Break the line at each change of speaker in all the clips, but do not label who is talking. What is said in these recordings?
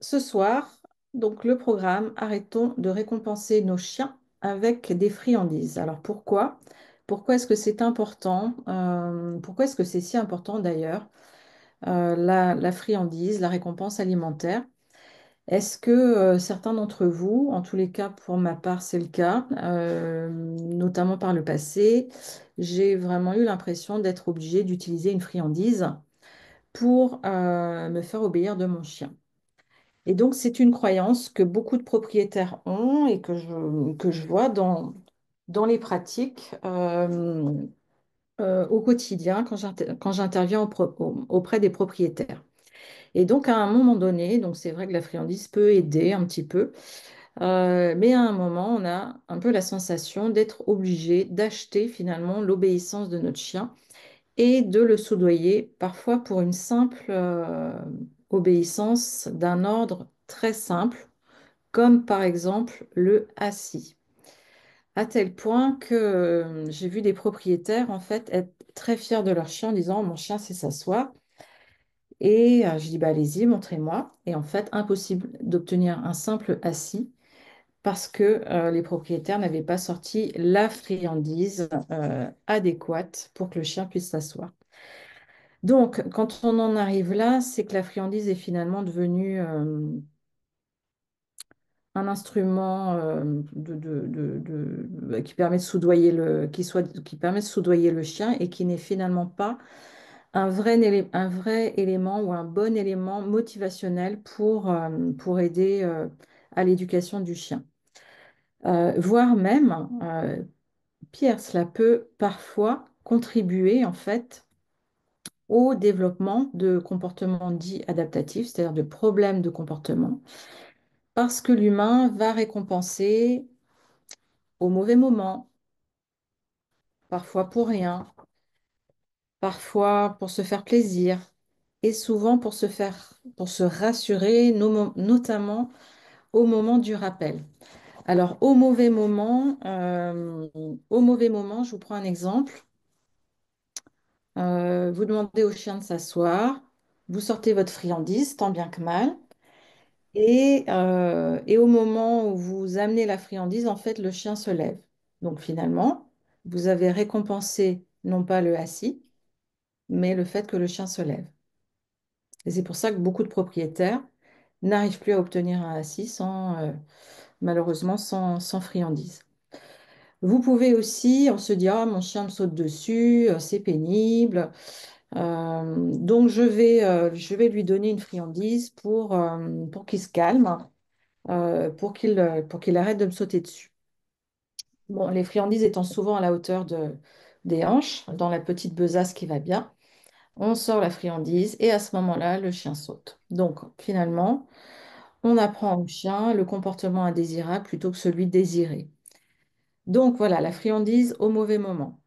Ce soir, donc le programme, arrêtons de récompenser nos chiens avec des friandises. Alors pourquoi? Pourquoi est-ce que c'est important? Pourquoi est-ce que c'est si important d'ailleurs, la friandise, la récompense alimentaire? Est-ce que certains d'entre vous, en tous les cas pour ma part c'est le cas, notamment par le passé, j'ai vraiment eu l'impression d'être obligée d'utiliser une friandise pour me faire obéir de mon chien. Et donc, c'est une croyance que beaucoup de propriétaires ont et que je vois dans les pratiques au quotidien quand j'interviens auprès des propriétaires. Et donc, à un moment donné, donc c'est vrai que la friandise peut aider un petit peu, mais à un moment, on a un peu la sensation d'être obligé d'acheter finalement l'obéissance de notre chien et de le soudoyer, parfois pour une simple obéissance d'un ordre très simple comme par exemple le assis. À tel point que j'ai vu des propriétaires en fait être très fiers de leur chien en disant mon chien sait s'asseoir. Et je dis bah allez-y, montrez-moi. Et en fait, impossible d'obtenir un simple assis parce que les propriétaires n'avaient pas sorti la friandise adéquate pour que le chien puisse s'asseoir. Donc, quand on en arrive là, c'est que la friandise est finalement devenue un instrument qui permet de soudoyer qui permet de soudoyer le chien et qui n'est finalement pas un vrai élément ou un bon élément motivationnel pour aider à l'éducation du chien. Voire même, pire, cela peut parfois contribuer en fait au développement de comportements dits adaptatifs, c'est-à-dire de problèmes de comportement, parce que l'humain va récompenser au mauvais moment, parfois pour rien, parfois pour se faire plaisir, et souvent pour se rassurer, notamment au moment du rappel. Alors, au mauvais moment, je vous prends un exemple. Vous demandez au chien de s'asseoir, vous sortez votre friandise, tant bien que mal, et au moment où vous amenez la friandise, en fait, le chien se lève. Donc, finalement, vous avez récompensé non pas le assis, mais le fait que le chien se lève. Et c'est pour ça que beaucoup de propriétaires n'arrivent plus à obtenir un assis malheureusement sans friandise. Vous pouvez aussi, on se dit, ah, mon chien me saute dessus, c'est pénible. Donc je vais lui donner une friandise pour qu'il se calme, pour qu'il arrête de me sauter dessus. Bon, les friandises étant souvent à la hauteur des hanches, dans la petite besace qui va bien. On sort la friandise et à ce moment-là, le chien saute. Donc finalement, on apprend au chien le comportement indésirable plutôt que celui désiré. Donc voilà, la friandise au mauvais moment.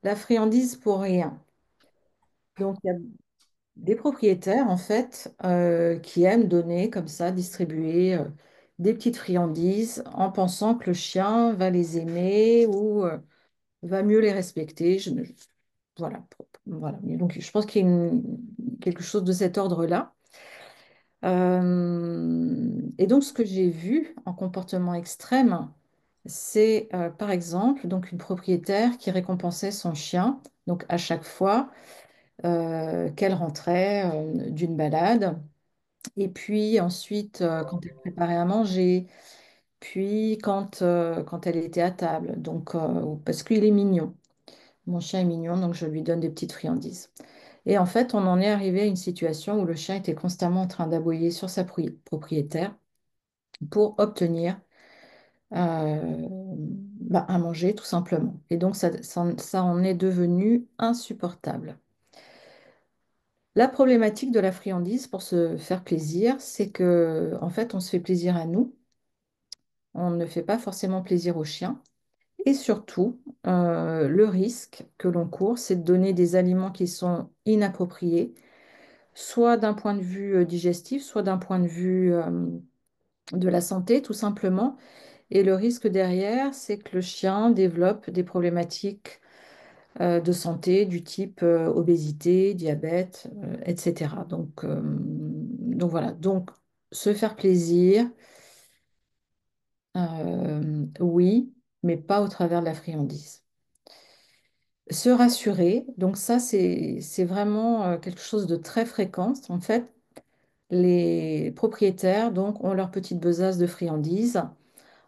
La friandise pour rien. Donc il y a des propriétaires en fait qui aiment donner comme ça, distribuer des petites friandises en pensant que le chien va les aimer ou va mieux les respecter. Voilà, voilà. Donc je pense qu'il y a quelque chose de cet ordre-là. Et donc, ce que j'ai vu en comportement extrême, c'est par exemple donc une propriétaire qui récompensait son chien, donc à chaque fois qu'elle rentrait d'une balade, et puis ensuite quand elle préparait à manger, puis quand elle était à table, donc parce qu'il est mignon. Mon chien est mignon, donc je lui donne des petites friandises. Et en fait, on en est arrivé à une situation où le chien était constamment en train d'aboyer sur sa propriétaire pour obtenir à manger tout simplement. Et donc ça en est devenu insupportable. La problématique de la friandise pour se faire plaisir, c'est que en fait on se fait plaisir à nous, on ne fait pas forcément plaisir au chien. Et surtout, le risque que l'on court, c'est de donner des aliments qui sont inappropriés, soit d'un point de vue digestif, soit d'un point de vue de la santé, tout simplement. Et le risque derrière, c'est que le chien développe des problématiques de santé du type obésité, diabète, etc. Donc voilà. Donc, Se faire plaisir, oui, mais pas au travers de la friandise. Se rassurer, donc ça, c'est vraiment quelque chose de très fréquent. En fait, les propriétaires donc, ont leur petite besace de friandise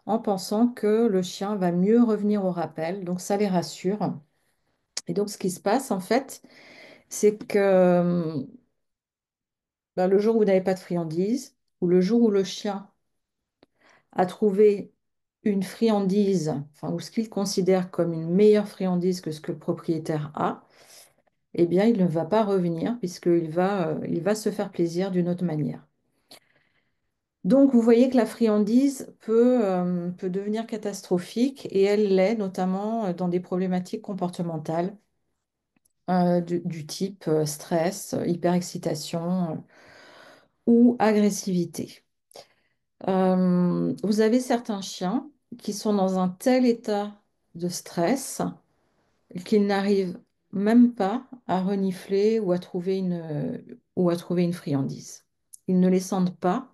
en pensant que le chien va mieux revenir au rappel, donc ça les rassure. Et donc, ce qui se passe, en fait, c'est que ben, le jour où vous n'avez pas de friandise, ou le jour où le chien a trouvé une friandise, enfin, ou ce qu'il considère comme une meilleure friandise que ce que le propriétaire a, eh bien, il ne va pas revenir il va se faire plaisir d'une autre manière. Donc, vous voyez que la friandise peut devenir catastrophique et elle l'est notamment dans des problématiques comportementales du type stress, hyperexcitation ou agressivité. Vous avez certains chiens qui sont dans un tel état de stress qu'ils n'arrivent même pas à renifler ou à trouver une friandise. Ils ne les sentent pas,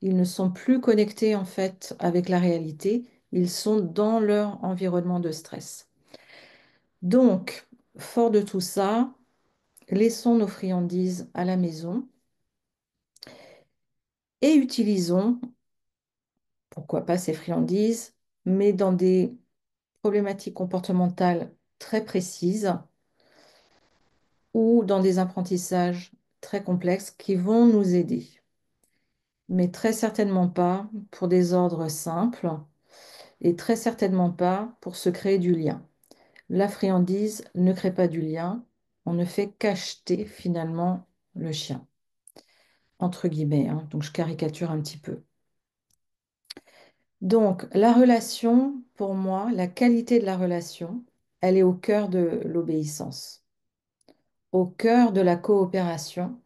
ils ne sont plus connectés en fait avec la réalité, ils sont dans leur environnement de stress. Donc, fort de tout ça, laissons nos friandises à la maison et utilisons, pourquoi pas ces friandises, mais dans des problématiques comportementales très précises ou dans des apprentissages très complexes qui vont nous aider, mais très certainement pas pour des ordres simples et très certainement pas pour se créer du lien. La friandise ne crée pas du lien, on ne fait qu'acheter finalement le chien, entre guillemets, hein. Donc je caricature un petit peu. Donc la relation, pour moi, la qualité de la relation, elle est au cœur de l'obéissance, au cœur de la coopération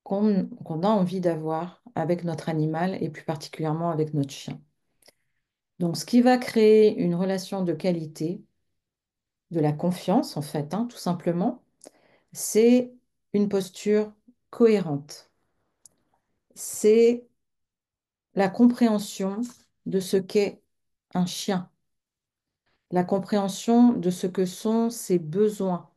qu'on a envie d'avoir avec notre animal et plus particulièrement avec notre chien. Donc, ce qui va créer une relation de qualité, de la confiance en fait, hein, tout simplement, c'est une posture cohérente. C'est la compréhension de ce qu'est un chien, la compréhension de ce que sont ses besoins,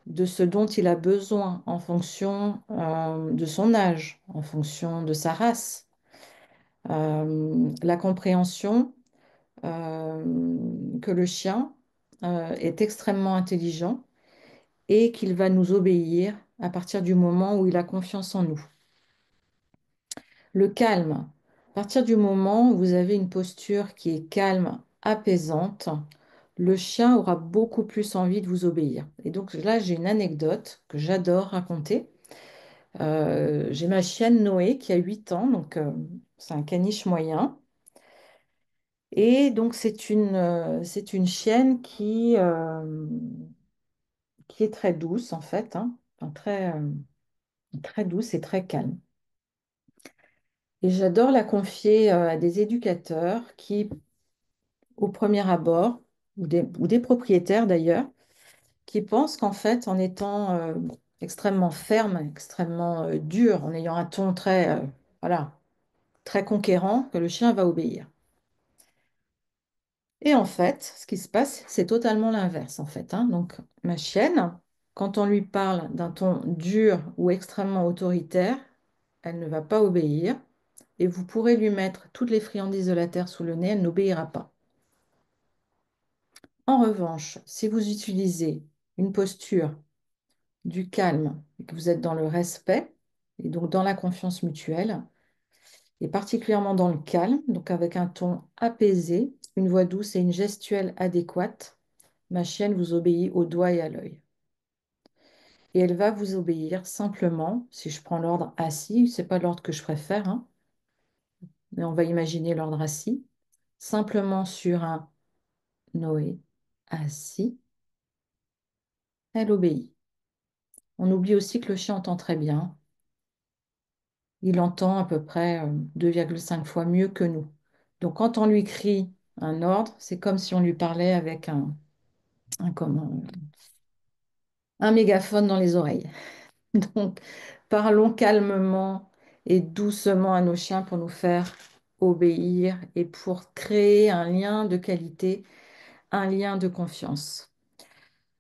de ce dont il a besoin en fonction de son âge, en fonction de sa race. La compréhension que le chien est extrêmement intelligent et qu'il va nous obéir à partir du moment où il a confiance en nous. Le calme, à partir du moment où vous avez une posture qui est calme, apaisante, le chien aura beaucoup plus envie de vous obéir. Et donc là, j'ai une anecdote que j'adore raconter. J'ai ma chienne Noé qui a 8 ans, donc c'est un caniche moyen. Et donc, c'est une chienne qui est très douce, en fait, hein, enfin, très douce et très calme. Et j'adore la confier à des éducateurs qui, au premier abord, ou des propriétaires d'ailleurs, qui pensent qu'en fait, en étant extrêmement ferme, extrêmement dur, en ayant un ton voilà, très conquérant, que le chien va obéir. Et en fait, ce qui se passe, c'est totalement l'inverse, en fait, hein. Donc, ma chienne, quand on lui parle d'un ton dur ou extrêmement autoritaire, elle ne va pas obéir. Et vous pourrez lui mettre toutes les friandises de la terre sous le nez, elle n'obéira pas. En revanche, si vous utilisez une posture du calme et que vous êtes dans le respect, et donc dans la confiance mutuelle, et particulièrement dans le calme, donc avec un ton apaisé, une voix douce et une gestuelle adéquate, ma chienne vous obéit au doigt et à l'œil. Et elle va vous obéir simplement, si je prends l'ordre assis, c'est pas l'ordre que je préfère, hein, mais on va imaginer l'ordre assis, simplement sur un Noé assis, elle obéit. On oublie aussi que le chien entend très bien. Il entend à peu près 2,5 fois mieux que nous. Donc quand on lui crie un ordre, c'est comme si on lui parlait avec comment, un mégaphone dans les oreilles. Donc parlons calmement et doucement à nos chiens pour nous faire obéir et pour créer un lien de qualité, un lien de confiance.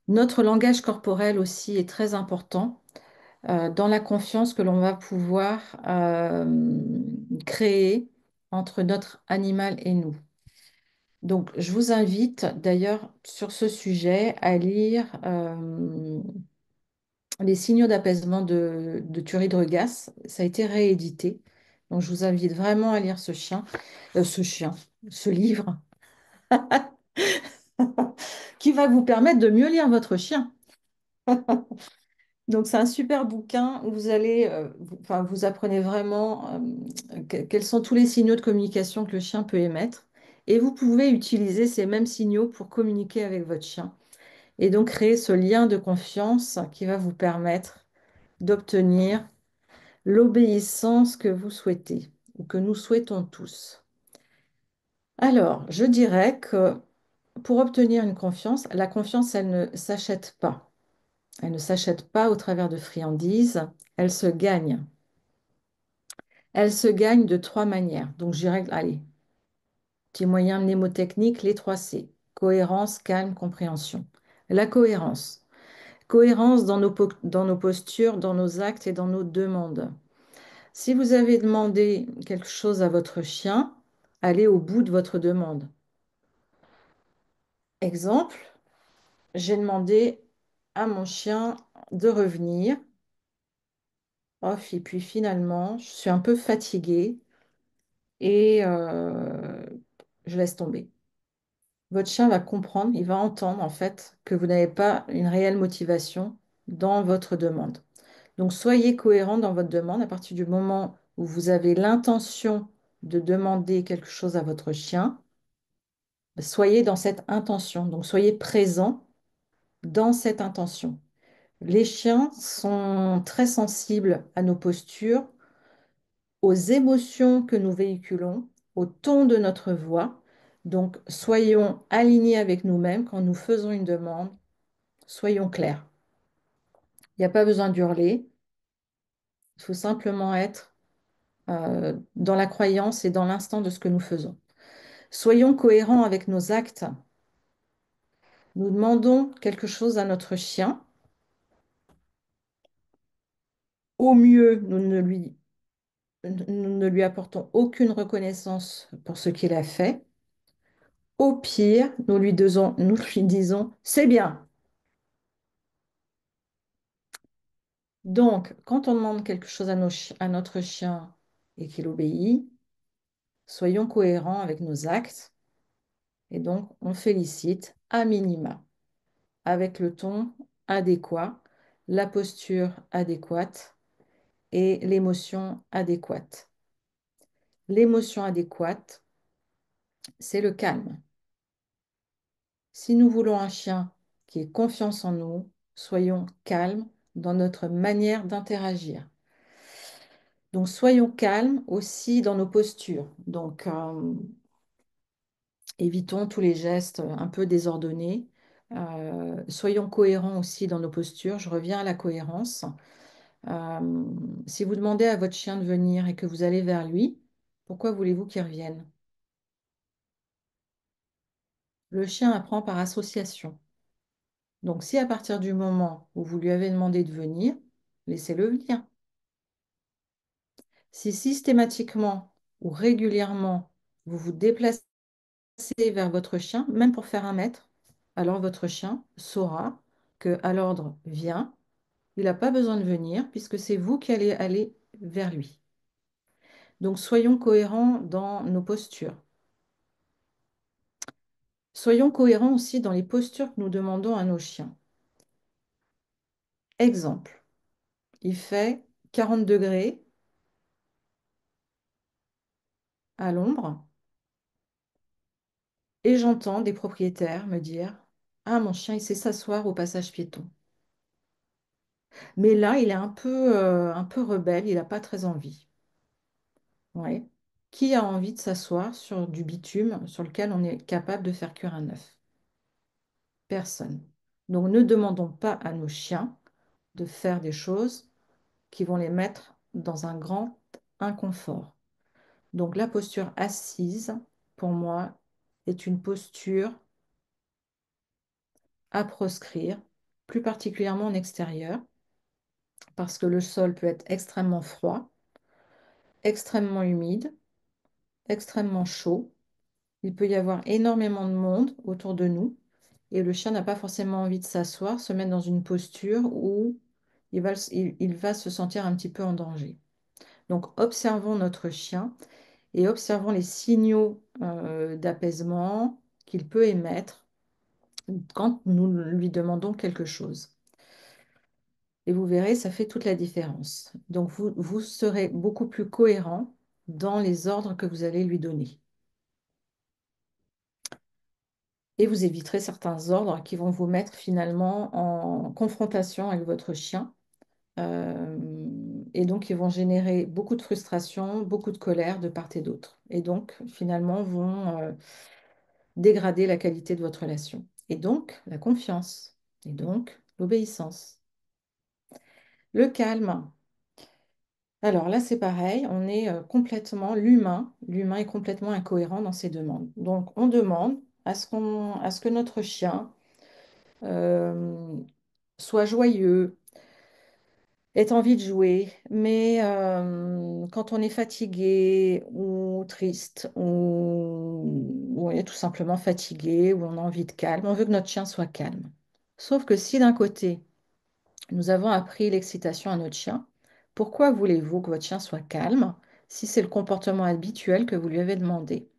Notre langage corporel aussi est très important dans la confiance que l'on va pouvoir créer entre notre animal et nous. Donc, je vous invite d'ailleurs sur ce sujet à lire Les signaux d'apaisement de Thury Drugas. Ça a été réédité. Donc, je vous invite vraiment à lire ce livre, qui va vous permettre de mieux lire votre chien. Donc, c'est un super bouquin où vous allez, enfin, vous apprenez vraiment quels sont tous les signaux de communication que le chien peut émettre. Et vous pouvez utiliser ces mêmes signaux pour communiquer avec votre chien. Et donc, créer ce lien de confiance qui va vous permettre d'obtenir l'obéissance que vous souhaitez ou que nous souhaitons tous. Alors, je dirais que pour obtenir une confiance, la confiance, elle ne s'achète pas. Elle ne s'achète pas au travers de friandises, elle se gagne. Elle se gagne de trois manières. Donc, je dirais, allez, petit moyen mnémotechnique, les trois C. Cohérence, calme, compréhension. La cohérence. Cohérence dans nos postures, dans nos actes et dans nos demandes. Si vous avez demandé quelque chose à votre chien, allez au bout de votre demande. Exemple, j'ai demandé à mon chien de revenir. Off, et puis finalement, je suis un peu fatiguée et je laisse tomber. Votre chien va comprendre, il va entendre en fait que vous n'avez pas une réelle motivation dans votre demande. Donc soyez cohérent dans votre demande à partir du moment où vous avez l'intention de demander quelque chose à votre chien. Soyez dans cette intention, donc soyez présent dans cette intention. Les chiens sont très sensibles à nos postures, aux émotions que nous véhiculons, au ton de notre voix. Donc, soyons alignés avec nous-mêmes quand nous faisons une demande. Soyons clairs. Il n'y a pas besoin d'hurler. Il faut simplement être dans la croyance et dans l'instant de ce que nous faisons. Soyons cohérents avec nos actes. Nous demandons quelque chose à notre chien. Au mieux, nous ne lui apportons aucune reconnaissance pour ce qu'il a fait. Au pire, nous lui disons, c'est bien. Donc, quand on demande quelque chose à notre chien et qu'il obéit, soyons cohérents avec nos actes et donc on félicite à minima, avec le ton adéquat, la posture adéquate et l'émotion adéquate. L'émotion adéquate, c'est le calme. Si nous voulons un chien qui ait confiance en nous, soyons calmes dans notre manière d'interagir. Donc, soyons calmes aussi dans nos postures. Donc, évitons tous les gestes un peu désordonnés. Soyons cohérents aussi dans nos postures. Je reviens à la cohérence. Euh, si vous demandez à votre chien de venir et que vous allez vers lui, pourquoi voulez-vous qu'il revienne? Le chien apprend par association. Donc, si à partir du moment où vous lui avez demandé de venir, laissez-le venir. Si systématiquement ou régulièrement vous vous déplacez vers votre chien, même pour faire un mètre, alors votre chien saura que à l'ordre vient, il n'a pas besoin de venir puisque c'est vous qui allez aller vers lui. Donc soyons cohérents dans nos postures. Soyons cohérents aussi dans les postures que nous demandons à nos chiens. Exemple, il fait 40 degrés à l'ombre et j'entends des propriétaires me dire, ah, mon chien, il sait s'asseoir au passage piéton. Mais là, il est un peu rebelle, il n'a pas très envie. Ouais. Qui a envie de s'asseoir sur du bitume sur lequel on est capable de faire cuire un œuf? Personne. Donc ne demandons pas à nos chiens de faire des choses qui vont les mettre dans un grand inconfort. Donc la posture assise, pour moi, est une posture à proscrire, plus particulièrement en extérieur, parce que le sol peut être extrêmement froid, extrêmement humide, extrêmement chaud. Il peut y avoir énormément de monde autour de nous et le chien n'a pas forcément envie de s'asseoir, se mettre dans une posture où il va se sentir un petit peu en danger. Donc observons notre chien et observons les signaux d'apaisement qu'il peut émettre quand nous lui demandons quelque chose. Et vous verrez, ça fait toute la différence. Donc vous serez beaucoup plus cohérent dans les ordres que vous allez lui donner. Et vous éviterez certains ordres qui vont vous mettre finalement en confrontation avec votre chien. Euh, et donc, ils vont générer beaucoup de frustration, beaucoup de colère de part et d'autre. Et donc, finalement, vont dégrader la qualité de votre relation. Et donc, la confiance. Et donc, l'obéissance. Le calme. Alors là, c'est pareil, on est complètement, l'humain est complètement incohérent dans ses demandes. Donc, on demande à ce que notre chien euh, soit joyeux, ait envie de jouer, mais quand on est fatigué ou triste ou on est tout simplement fatigué ou on a envie de calme, on veut que notre chien soit calme. Sauf que si d'un côté, nous avons appris l'excitation à notre chien, pourquoi voulez-vous que votre chien soit calme si c'est le comportement habituel que vous lui avez demandé?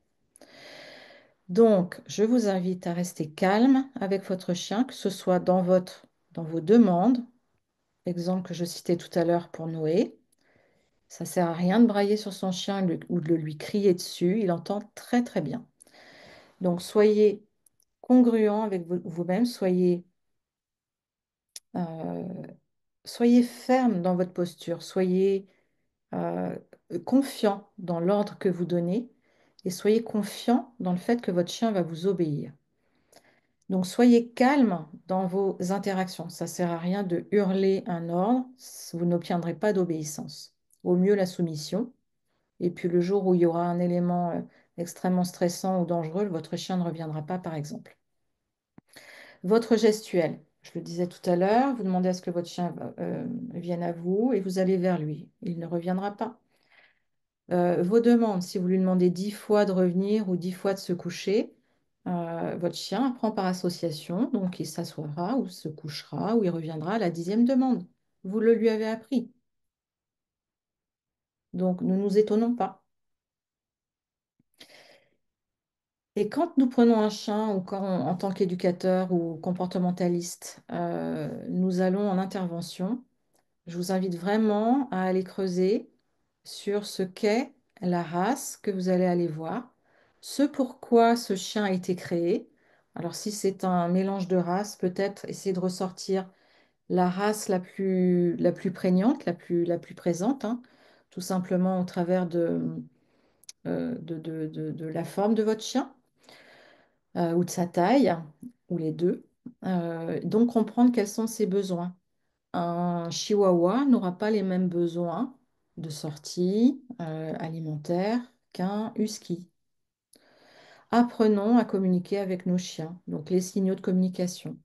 Donc, je vous invite à rester calme avec votre chien, que ce soit dans vos demandes, exemple que je citais tout à l'heure pour Noé. Ça sert à rien de brailler sur son chien ou de lui crier dessus, il entend très très bien. Donc, soyez congruent avec vous-même, euh, soyez ferme dans votre posture, soyez euh, confiant dans l'ordre que vous donnez et soyez confiant dans le fait que votre chien va vous obéir. Donc soyez calme dans vos interactions. Ça ne sert à rien de hurler un ordre, vous n'obtiendrez pas d'obéissance. Au mieux la soumission. Et puis le jour où il y aura un élément extrêmement stressant ou dangereux, votre chien ne reviendra pas, par exemple. Votre gestuelle. Je le disais tout à l'heure, vous demandez à ce que votre chien vienne à vous et vous allez vers lui. Il ne reviendra pas. Vos demandes, si vous lui demandez 10 fois de revenir ou 10 fois de se coucher, votre chien apprend par association, donc il s'assoira ou se couchera ou il reviendra à la 10e demande. Vous le lui avez appris. Donc ne nous étonnons pas. Et quand nous prenons un chien ou quand, en tant qu'éducateur ou comportementaliste, nous allons en intervention, je vous invite vraiment à aller creuser sur ce qu'est la race que vous allez aller voir, ce pourquoi ce chien a été créé. Alors si c'est un mélange de races, peut-être essayer de ressortir la race la plus prégnante, la plus présente, hein, tout simplement au travers de la forme de votre chien ou de sa taille, ou les deux. Donc comprendre quels sont ses besoins. Un chihuahua n'aura pas les mêmes besoins de sortie alimentaire qu'un husky. Apprenons à communiquer avec nos chiens, donc les signaux de communication.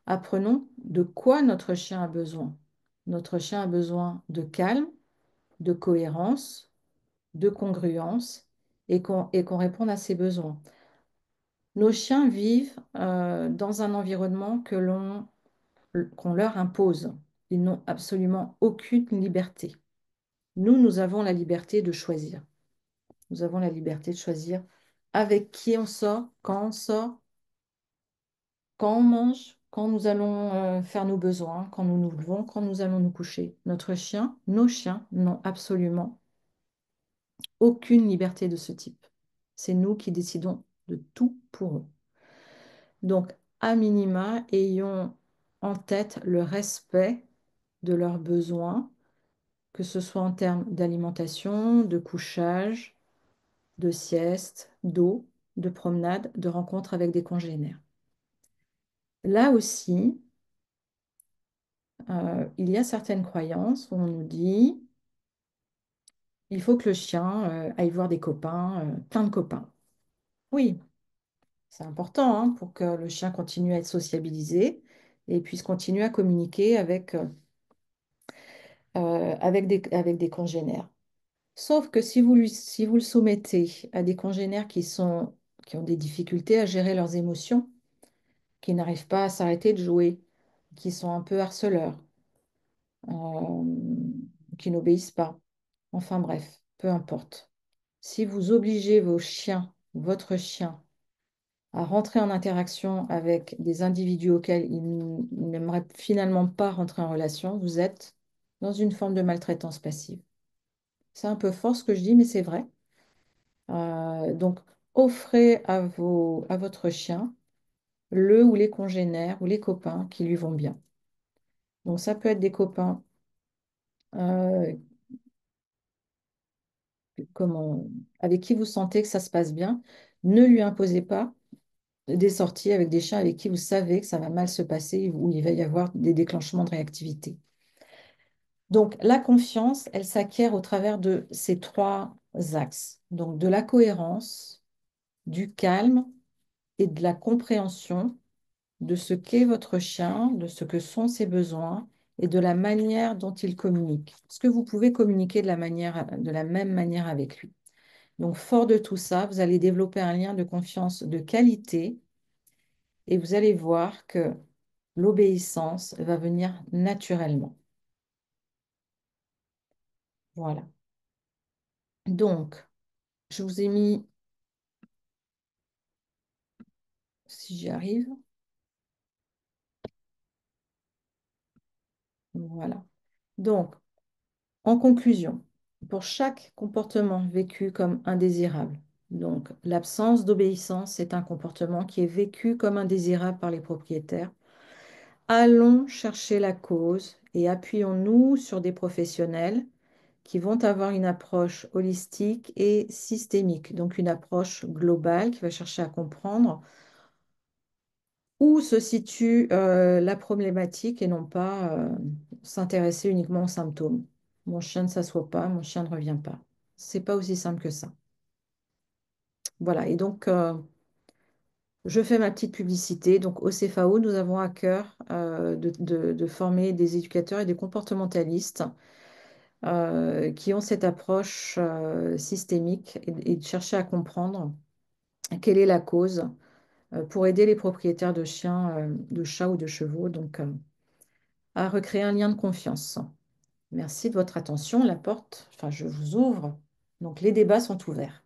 Apprenons de quoi notre chien a besoin. Notre chien a besoin de calme, de cohérence, de congruence et qu'on réponde à ses besoins. Nos chiens vivent dans un environnement qu'on leur impose. Ils n'ont absolument aucune liberté. Nous, nous avons la liberté de choisir. Nous avons la liberté de choisir avec qui on sort, quand on mange, quand nous allons faire nos besoins, quand nous nous levons, quand nous allons nous coucher. Notre chien, nos chiens n'ont absolument aucune liberté de ce type. C'est nous qui décidons de tout pour eux. Donc, à minima, ayons en tête le respect de leurs besoins, que ce soit en termes d'alimentation, de couchage, de sieste, d'eau, de promenade, de rencontre avec des congénères. Là aussi, il y a certaines croyances où on nous dit Il faut que le chien aille voir des copains, plein de copains. Oui, c'est important hein, pour que le chien continue à être sociabilisé et puisse continuer à communiquer avec des congénères. Sauf que si vous le soumettez à des congénères qui ont des difficultés à gérer leurs émotions, qui n'arrivent pas à s'arrêter de jouer, qui sont un peu harceleurs, qui n'obéissent pas, enfin bref, peu importe. Si vous obligez votre chien, à rentrer en interaction avec des individus auxquels il n'aimerait finalement pas rentrer en relation, vous êtes dans une forme de maltraitance passive. C'est un peu fort ce que je dis, mais c'est vrai. Donc, offrez à votre chien le ou les congénères ou les copains qui lui vont bien. Donc, ça peut être des copains euh, comment, avec qui vous sentez que ça se passe bien. Ne lui imposez pas des sorties avec des chiens avec qui vous savez que ça va mal se passer ou il va y avoir des déclenchements de réactivité. Donc, la confiance, elle s'acquiert au travers de ces trois axes. Donc, de la cohérence, du calme et de la compréhension de ce qu'est votre chien, de ce que sont ses besoins et de la manière dont il communique. Est-ce que vous pouvez communiquer de la même manière avec lui? Donc, fort de tout ça, vous allez développer un lien de confiance de qualité et vous allez voir que l'obéissance va venir naturellement. Voilà. Donc, je vous ai mis, si j'y arrive, voilà. Donc, en conclusion, pour chaque comportement vécu comme indésirable, donc l'absence d'obéissance est un comportement qui est vécu comme indésirable par les propriétaires. Allons chercher la cause et appuyons-nous sur des professionnels qui vont avoir une approche holistique et systémique, donc une approche globale qui va chercher à comprendre où se situe la problématique et non pas s'intéresser uniquement aux symptômes. Mon chien ne s'assoit pas, mon chien ne revient pas. C'est pas aussi simple que ça. Voilà, et donc je fais ma petite publicité. Donc au CFAO, nous avons à cœur de former des éducateurs et des comportementalistes qui ont cette approche systémique et de chercher à comprendre quelle est la cause pour aider les propriétaires de chiens, de chats ou de chevaux, donc à recréer un lien de confiance. Merci de votre attention. La porte, enfin, je vous ouvre. Donc les débats sont ouverts.